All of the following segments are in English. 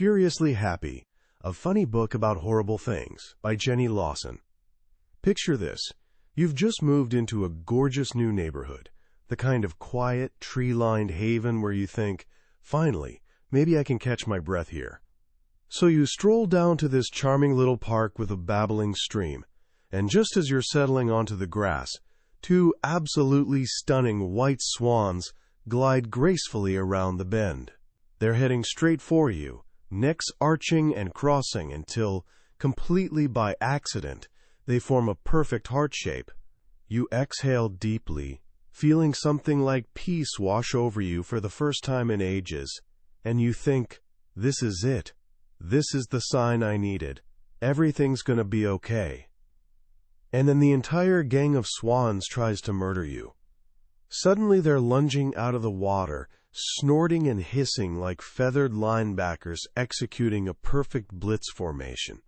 Furiously Happy, a funny book about horrible things, by Jenny Lawson. Picture this. You've just moved into a gorgeous new neighborhood, the kind of quiet, tree-lined haven where you think, finally, maybe I can catch my breath here. So you stroll down to this charming little park with a babbling stream, and just as you're settling onto the grass, two absolutely stunning white swans glide gracefully around the bend. They're heading straight for you, necks arching and crossing until, completely by accident, they form a perfect heart shape. You exhale deeply, feeling something like peace wash over you for the first time in ages, and you think, this is it. This is the sign I needed. Everything's gonna be okay. And then the entire gang of swans tries to murder you. Suddenly they're lunging out of the water, snorting and hissing like feathered linebackers executing a perfect blitz formation.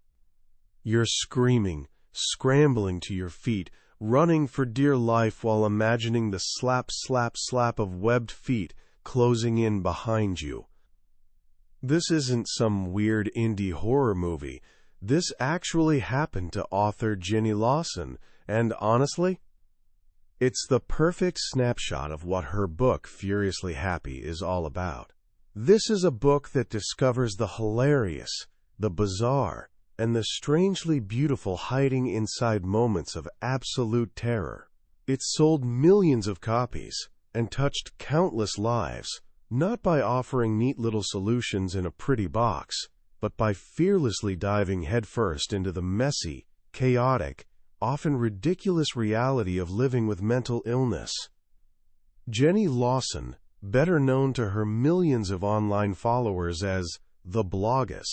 You're screaming, scrambling to your feet, running for dear life while imagining the slap, slap, slap of webbed feet closing in behind you. This isn't some weird indie horror movie. This actually happened to author Jenny Lawson, and honestly, it's the perfect snapshot of what her book, Furiously Happy, is all about. This is a book that discovers the hilarious, the bizarre, and the strangely beautiful hiding inside moments of absolute terror. It's sold millions of copies and touched countless lives, not by offering neat little solutions in a pretty box, but by fearlessly diving headfirst into the messy, chaotic, often ridiculous reality of living with mental illness. Jenny Lawson, better known to her millions of online followers as the Bloggess,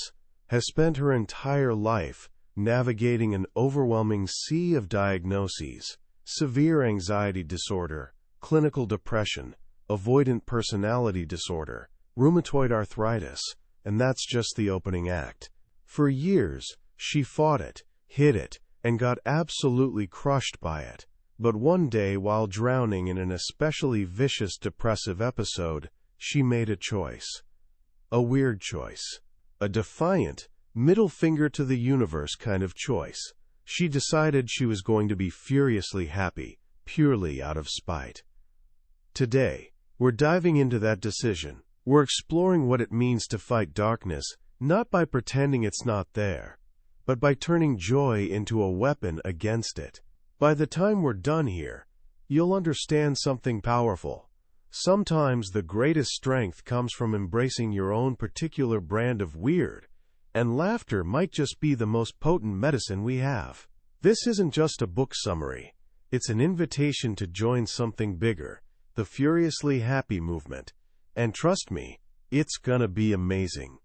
has spent her entire life navigating an overwhelming sea of diagnoses: severe anxiety disorder, clinical depression, avoidant personality disorder, rheumatoid arthritis, and that's just the opening act. For years, she fought it, hid it, and got absolutely crushed by it. But one day, while drowning in an especially vicious depressive episode, she made a choice. A weird choice. A defiant, middle finger to the universe kind of choice. She decided she was going to be furiously happy, purely out of spite. Today, we're diving into that decision. We're exploring what it means to fight darkness, not by pretending it's not there, but by turning joy into a weapon against it. By the time we're done here, you'll understand something powerful. Sometimes the greatest strength comes from embracing your own particular brand of weird, and laughter might just be the most potent medicine we have. This isn't just a book summary. It's an invitation to join something bigger, the Furiously Happy movement. And trust me, it's gonna be amazing.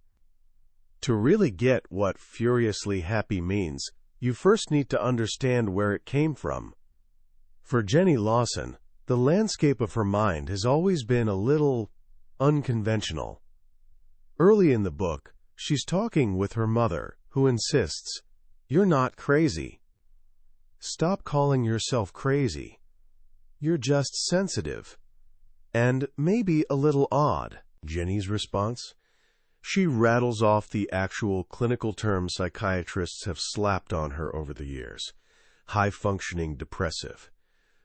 To really get what Furiously Happy means, you first need to understand where it came from. For Jenny Lawson, the landscape of her mind has always been a little unconventional. Early in the book, she's talking with her mother, who insists, "You're not crazy. Stop calling yourself crazy. You're just sensitive. And maybe a little odd." Jenny's response? She rattles off the actual clinical terms psychiatrists have slapped on her over the years: high-functioning depressive,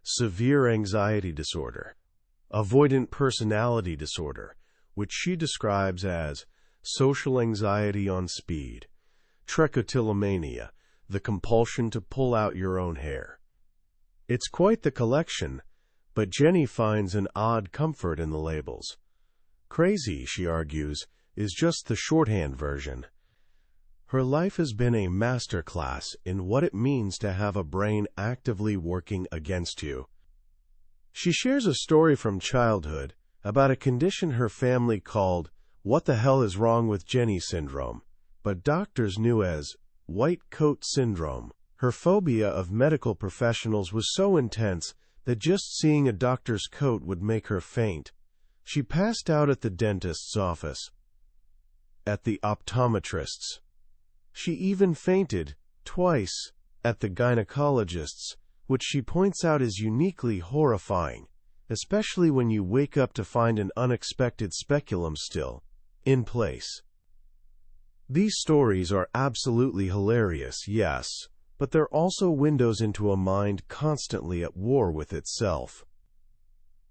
severe anxiety disorder, avoidant personality disorder, which she describes as social anxiety on speed, trichotillomania, the compulsion to pull out your own hair. It's quite the collection, but Jenny finds an odd comfort in the labels. Crazy, she argues, is just the shorthand version. Her life has been a masterclass in what it means to have a brain actively working against you. She shares a story from childhood about a condition her family called "what the hell is wrong with Jenny syndrome," but doctors knew as white coat syndrome. Her phobia of medical professionals was so intense that just seeing a doctor's coat would make her faint. She passed out at the dentist's office, at the optometrist's. She even fainted, twice, at the gynecologist's, which she points out is uniquely horrifying, especially when you wake up to find an unexpected speculum still in place. These stories are absolutely hilarious, yes, but they're also windows into a mind constantly at war with itself.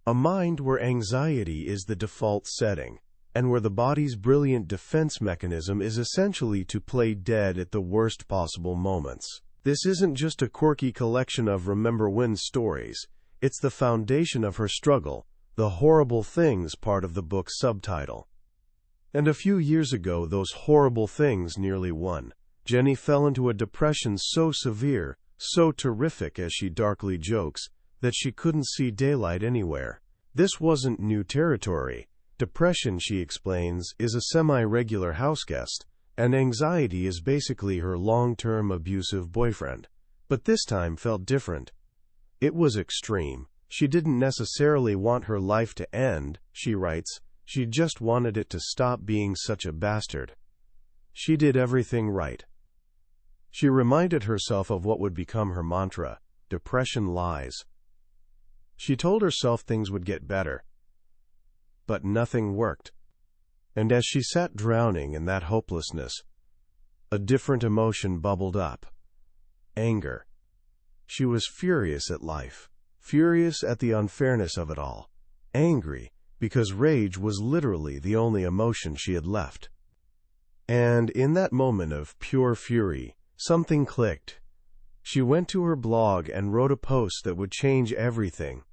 A mind where anxiety is the default setting, and where the body's brilliant defense mechanism is essentially to play dead at the worst possible moments. This isn't just a quirky collection of remember when stories, it's the foundation of her struggle, the horrible things part of the book's subtitle. And a few years ago, those horrible things nearly won. Jenny fell into a depression so severe, so terrific as she darkly jokes, that she couldn't see daylight anywhere. This wasn't new territory. Depression, she explains, is a semi-regular houseguest, and anxiety is basically her long-term abusive boyfriend. But this time felt different. It was extreme. She didn't necessarily want her life to end, she writes. She just wanted it to stop being such a bastard. She did everything right. She reminded herself of what would become her mantra: depression lies. She told herself things would get better. But nothing worked. And as she sat drowning in that hopelessness, a different emotion bubbled up: anger. She was furious at life, furious at the unfairness of it all, angry because rage was literally the only emotion she had left. And in that moment of pure fury, something clicked. She went to her blog and wrote a post that would change everything.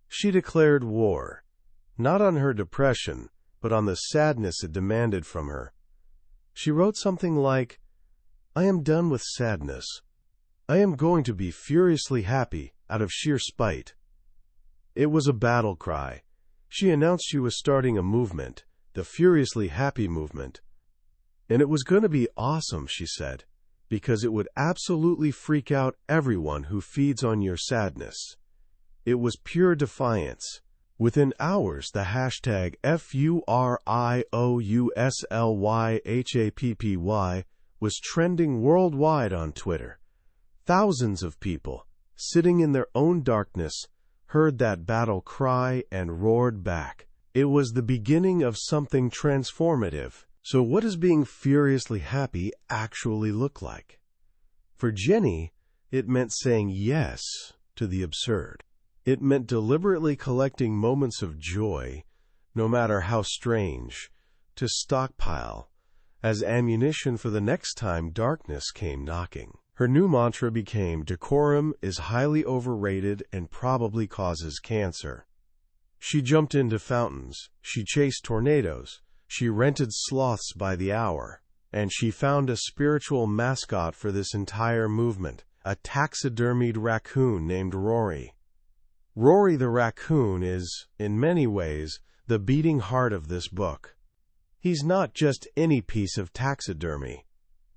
She declared war, not on her depression, but on the sadness it demanded from her. She wrote something like, "I am done with sadness. I am going to be furiously happy out of sheer spite." It was a battle cry. She announced she was starting a movement, the Furiously Happy movement. And it was going to be awesome, she said, because it would absolutely freak out everyone who feeds on your sadness. It was pure defiance. Within hours, the hashtag FURIOUSLYHAPPY was trending worldwide on Twitter. Thousands of people, sitting in their own darkness, heard that battle cry and roared back. It was the beginning of something transformative. So what does being furiously happy actually look like? For Jenny, it meant saying yes to the absurd. It meant deliberately collecting moments of joy, no matter how strange, to stockpile as ammunition for the next time darkness came knocking. Her new mantra became, "Decorum is highly overrated and probably causes cancer." She jumped into fountains, she chased tornadoes, she rented sloths by the hour, and she found a spiritual mascot for this entire movement, a taxidermied raccoon named Rory. Rory the raccoon is, in many ways, the beating heart of this book. He's not just any piece of taxidermy.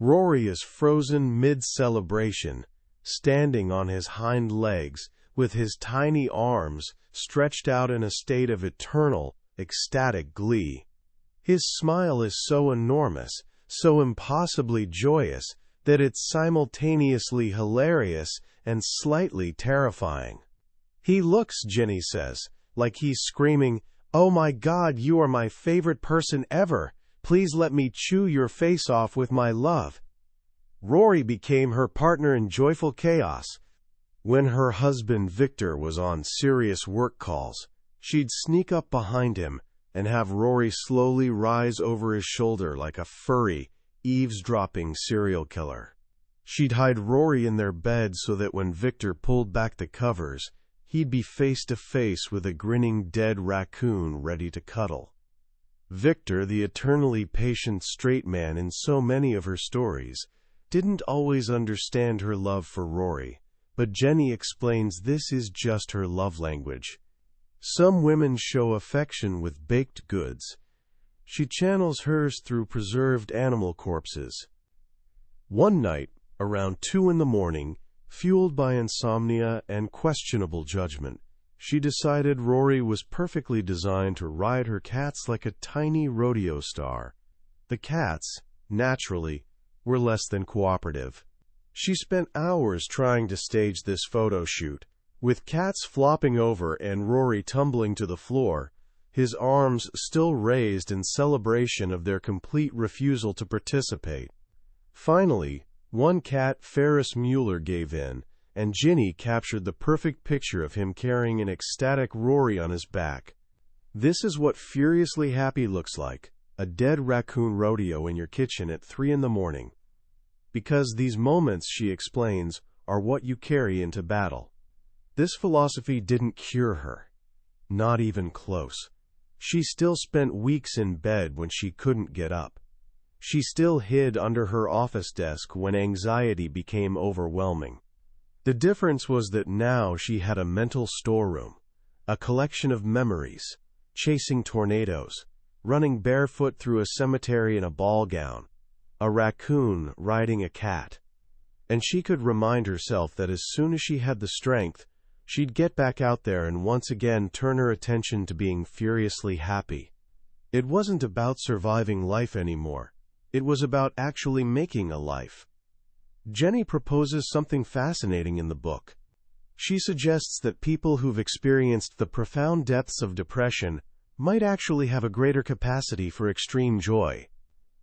Rory is frozen mid-celebration, standing on his hind legs, with his tiny arms stretched out in a state of eternal, ecstatic glee. His smile is so enormous, so impossibly joyous, that it's simultaneously hilarious and slightly terrifying. He looks, Jenny says, like he's screaming, "Oh my God, you are my favorite person ever. Please let me chew your face off with my love." Rory became her partner in joyful chaos. When her husband Victor was on serious work calls, she'd sneak up behind him and have Rory slowly rise over his shoulder like a furry, eavesdropping serial killer. She'd hide Rory in their bed so that when Victor pulled back the covers, he'd be face to face with a grinning dead raccoon ready to cuddle. Victor, the eternally patient straight man in so many of her stories, didn't always understand her love for Rory, but Jenny explains this is just her love language. Some women show affection with baked goods. She channels hers through preserved animal corpses. One night, around 2 a.m, fueled by insomnia and questionable judgment, she decided Rory was perfectly designed to ride her cats like a tiny rodeo star. The cats, naturally, were less than cooperative. She spent hours trying to stage this photo shoot, with cats flopping over and Rory tumbling to the floor. his arms still raised in celebration of their complete refusal to participate. Finally, one cat, Ferris Mueller, gave in, and Ginny captured the perfect picture of him carrying an ecstatic Rory on his back. This is what furiously happy looks like, a dead raccoon rodeo in your kitchen at 3 in the morning. Because these moments, she explains, are what you carry into battle. This philosophy didn't cure her. Not even close. She still spent weeks in bed when she couldn't get up. She still hid under her office desk when anxiety became overwhelming. The difference was that now she had a mental storeroom, a collection of memories, chasing tornadoes, running barefoot through a cemetery in a ball gown, a raccoon riding a cat. And she could remind herself that as soon as she had the strength, she'd get back out there and once again turn her attention to being furiously happy. It wasn't about surviving life anymore. It was about actually making a life. Jenny proposes something fascinating in the book. She suggests that people who've experienced the profound depths of depression might actually have a greater capacity for extreme joy.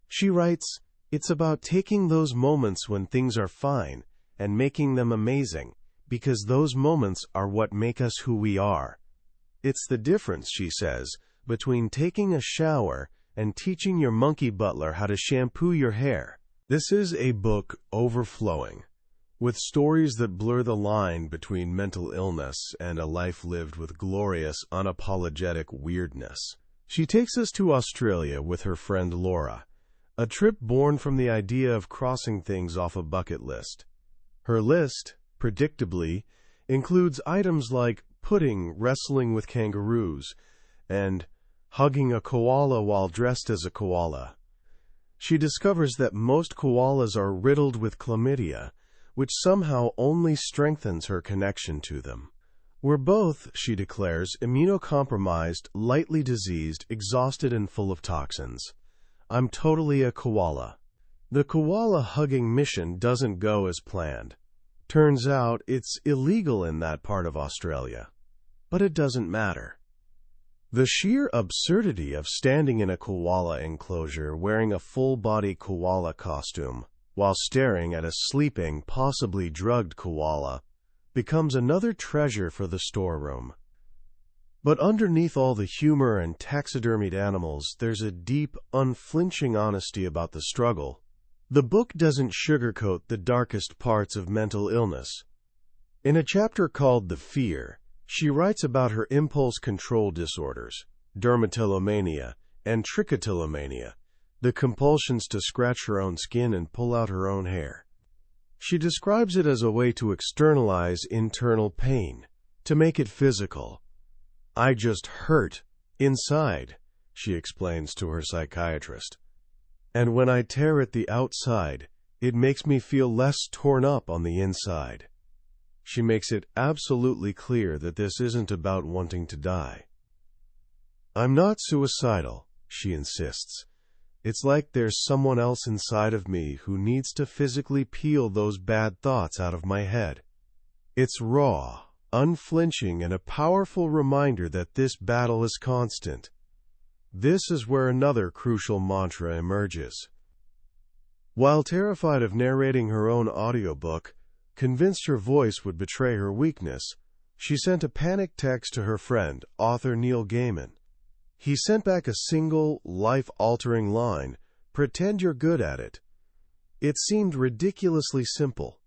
She writes, "It's about taking those moments when things are fine and making them amazing, because those moments are what make us who we are." It's the difference, she says, between taking a shower and teaching your monkey butler how to shampoo your hair. This is a book overflowing with stories that blur the line between mental illness and a life lived with glorious, unapologetic weirdness. She takes us to Australia with her friend Laura, a trip born from the idea of crossing things off a bucket list. Her list, predictably, includes items like pudding wrestling with kangaroos and hugging a koala while dressed as a koala. She discovers that most koalas are riddled with chlamydia, which somehow only strengthens her connection to them. "We're both," she declares, "immunocompromised, lightly diseased, exhausted, and full of toxins. I'm totally a koala." The koala hugging mission doesn't go as planned. Turns out it's illegal in that part of Australia. But it doesn't matter. The sheer absurdity of standing in a koala enclosure wearing a full-body koala costume while staring at a sleeping, possibly drugged koala becomes another treasure for the storeroom. But underneath all the humor and taxidermied animals, there's a deep, unflinching honesty about the struggle. The book doesn't sugarcoat the darkest parts of mental illness. In a chapter called The Fear, she writes about her impulse control disorders, dermatillomania, and trichotillomania, the compulsions to scratch her own skin and pull out her own hair. She describes it as a way to externalize internal pain, to make it physical. "I just hurt inside," she explains to her psychiatrist. "And when I tear at the outside, it makes me feel less torn up on the inside." She makes it absolutely clear that this isn't about wanting to die. "I'm not suicidal," she insists. "It's like there's someone else inside of me who needs to physically peel those bad thoughts out of my head." It's raw, unflinching, and a powerful reminder that this battle is constant. This is where another crucial mantra emerges. While terrified of narrating her own audiobook, convinced her voice would betray her weakness, she sent a panicked text to her friend, author Neil Gaiman. He sent back a single, life-altering line, "Pretend you're good at it." It seemed ridiculously simple,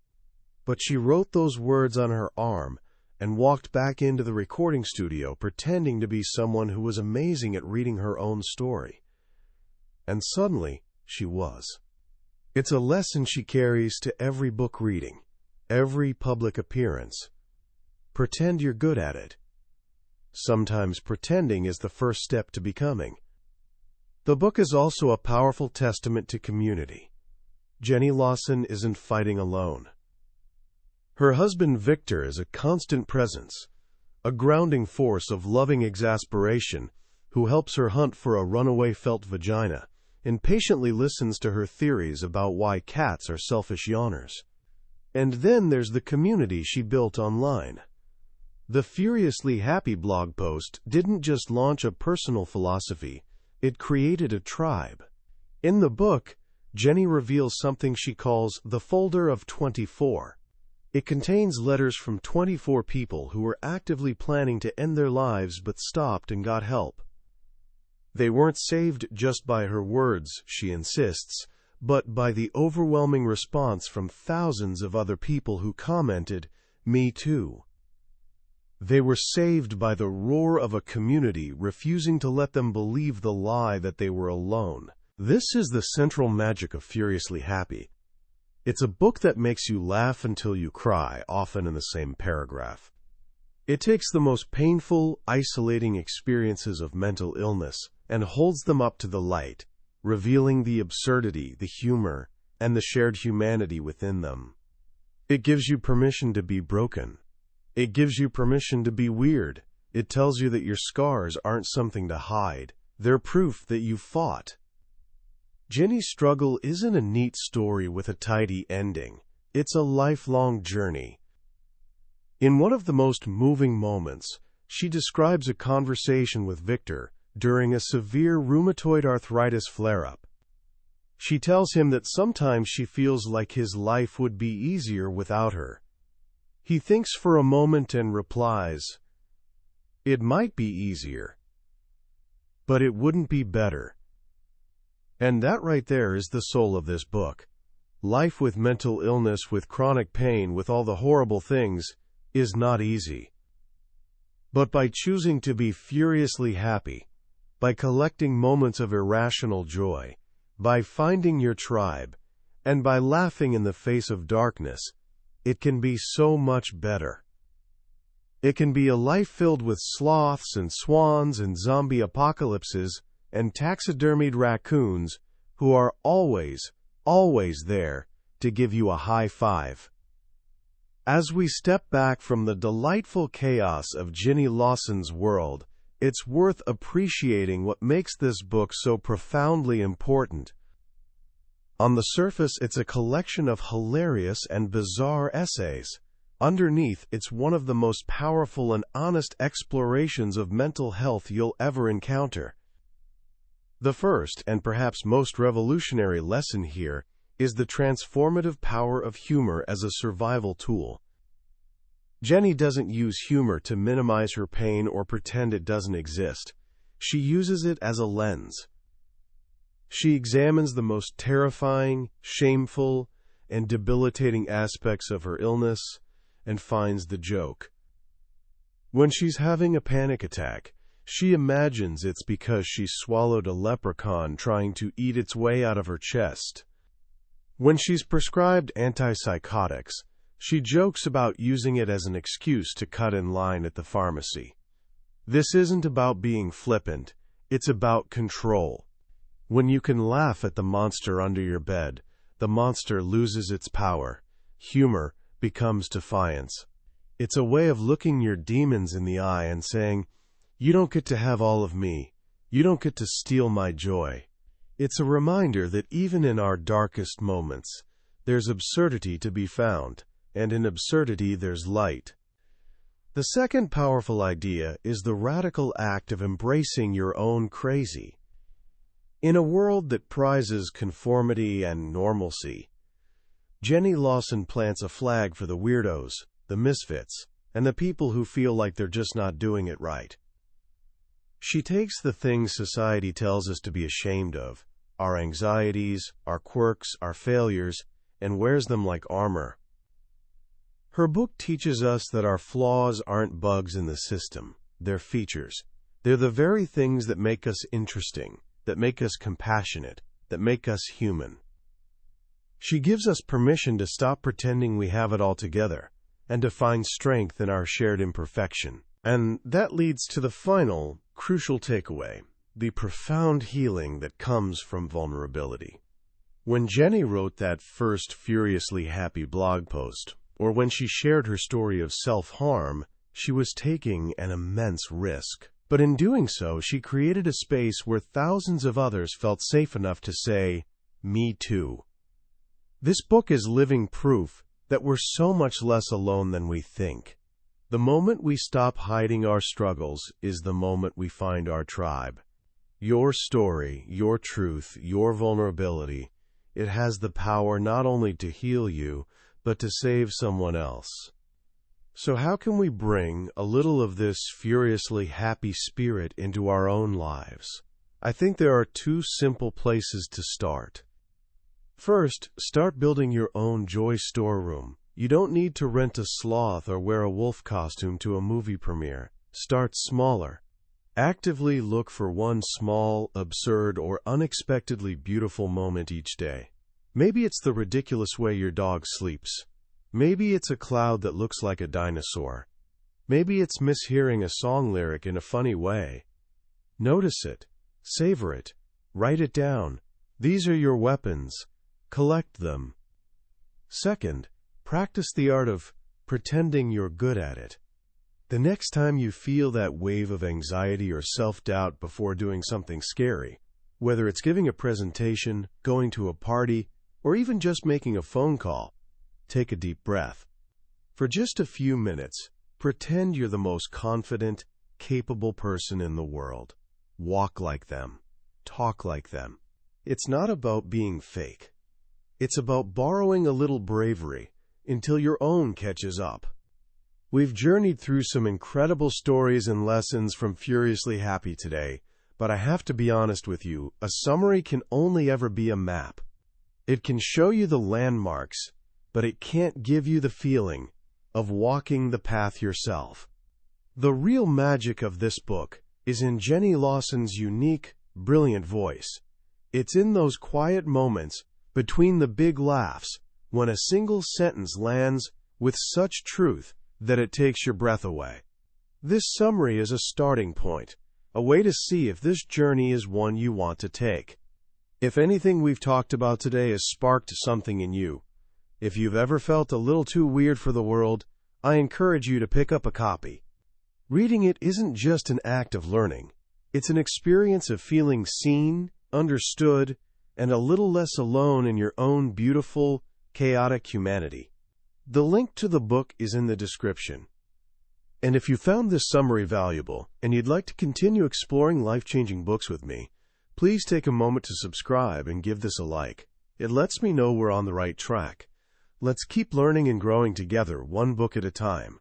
but she wrote those words on her arm and walked back into the recording studio pretending to be someone who was amazing at reading her own story. And suddenly, she was. It's a lesson she carries to every book reading, every public appearance. Pretend you're good at it. Sometimes pretending is the first step to becoming. The book is also a powerful testament to community. Jenny Lawson isn't fighting alone. Her husband Victor is a constant presence, a grounding force of loving exasperation who helps her hunt for a runaway felt vagina and patiently listens to her theories about why cats are selfish yawners. And then there's the community she built online. The Furiously Happy blog post didn't just launch a personal philosophy, it created a tribe. In the book, Jenny reveals something she calls the folder of 24. It contains letters from 24 people who were actively planning to end their lives but stopped and got help. They weren't saved just by her words, she insists, but by the overwhelming response from thousands of other people who commented, "Me too." They were saved by the roar of a community refusing to let them believe the lie that they were alone. This is the central magic of Furiously Happy. It's a book that makes you laugh until you cry, often in the same paragraph. It takes the most painful, isolating experiences of mental illness and holds them up to the light, revealing the absurdity, the humor, and the shared humanity within them. It gives you permission to be broken. It gives you permission to be weird. It tells you that your scars aren't something to hide. They're proof that you fought. Jenny's struggle isn't a neat story with a tidy ending. It's a lifelong journey. In one of the most moving moments, she describes a conversation with Victor during a severe rheumatoid arthritis flare-up. She tells him that sometimes she feels like his life would be easier without her. He thinks for a moment and replies, "It might be easier, but it wouldn't be better." And that right there is the soul of this book. Life with mental illness, with chronic pain, with all the horrible things, is not easy. But by choosing to be furiously happy, by collecting moments of irrational joy, by finding your tribe, and by laughing in the face of darkness, it can be so much better. It can be a life filled with sloths and swans and zombie apocalypses and taxidermied raccoons who are always, always there to give you a high five. As we step back from the delightful chaos of Jenny Lawson's world, it's worth appreciating what makes this book so profoundly important. On the surface, it's a collection of hilarious and bizarre essays. Underneath, it's one of the most powerful and honest explorations of mental health you'll ever encounter. The first, and perhaps most revolutionary lesson here, is the transformative power of humor as a survival tool. Jenny doesn't use humor to minimize her pain or pretend it doesn't exist. She uses it as a lens. She examines the most terrifying, shameful, and debilitating aspects of her illness and finds the joke. When she's having a panic attack, she imagines it's because she swallowed a leprechaun trying to eat its way out of her chest. When she's prescribed antipsychotics, she jokes about using it as an excuse to cut in line at the pharmacy. This isn't about being flippant, it's about control. When you can laugh at the monster under your bed, the monster loses its power. Humor becomes defiance. It's a way of looking your demons in the eye and saying, "You don't get to have all of me. You don't get to steal my joy." It's a reminder that even in our darkest moments, there's absurdity to be found, and in absurdity there's light. The second powerful idea is the radical act of embracing your own crazy. In a world that prizes conformity and normalcy, Jenny Lawson plants a flag for the weirdos, the misfits, and the people who feel like they're just not doing it right. She takes the things society tells us to be ashamed of, our anxieties, our quirks, our failures, and wears them like armor. Her book teaches us that our flaws aren't bugs in the system, they're features. They're the very things that make us interesting, that make us compassionate, that make us human. She gives us permission to stop pretending we have it all together, and to find strength in our shared imperfection. And that leads to the final, crucial takeaway, the profound healing that comes from vulnerability. When Jenny wrote that first Furiously Happy blog post, or when she shared her story of self-harm, she was taking an immense risk. But in doing so, she created a space where thousands of others felt safe enough to say, "Me too." This book is living proof that we're so much less alone than we think. The moment we stop hiding our struggles is the moment we find our tribe. Your story, your truth, your vulnerability, it has the power not only to heal you, but to save someone else. So how can we bring a little of this furiously happy spirit into our own lives? I think there are two simple places to start. First, start building your own joy storeroom. You don't need to rent a sloth or wear a wolf costume to a movie premiere. Start smaller. Actively look for one small, absurd, or unexpectedly beautiful moment each day. Maybe it's the ridiculous way your dog sleeps. Maybe it's a cloud that looks like a dinosaur. Maybe it's mishearing a song lyric in a funny way. Notice it. Savor it. Write it down. These are your weapons. Collect them. Second, practice the art of pretending you're good at it. The next time you feel that wave of anxiety or self-doubt before doing something scary, whether it's giving a presentation, going to a party, or even just making a phone call, take a deep breath. For just a few minutes, pretend you're the most confident, capable person in the world. Walk like them. Talk like them. It's not about being fake. It's about borrowing a little bravery until your own catches up. We've journeyed through some incredible stories and lessons from Furiously Happy today, but I have to be honest with you, a summary can only ever be a map. It can show you the landmarks, but it can't give you the feeling of walking the path yourself. The real magic of this book is in Jenny Lawson's unique, brilliant voice. It's in those quiet moments between the big laughs when a single sentence lands with such truth that it takes your breath away. This summary is a starting point, a way to see if this journey is one you want to take. If anything we've talked about today has sparked something in you, if you've ever felt a little too weird for the world, I encourage you to pick up a copy. Reading it isn't just an act of learning. It's an experience of feeling seen, understood, and a little less alone in your own beautiful, chaotic humanity. The link to the book is in the description. And if you found this summary valuable and you'd like to continue exploring life-changing books with me, please take a moment to subscribe and give this a like. It lets me know we're on the right track. Let's keep learning and growing together, one book at a time.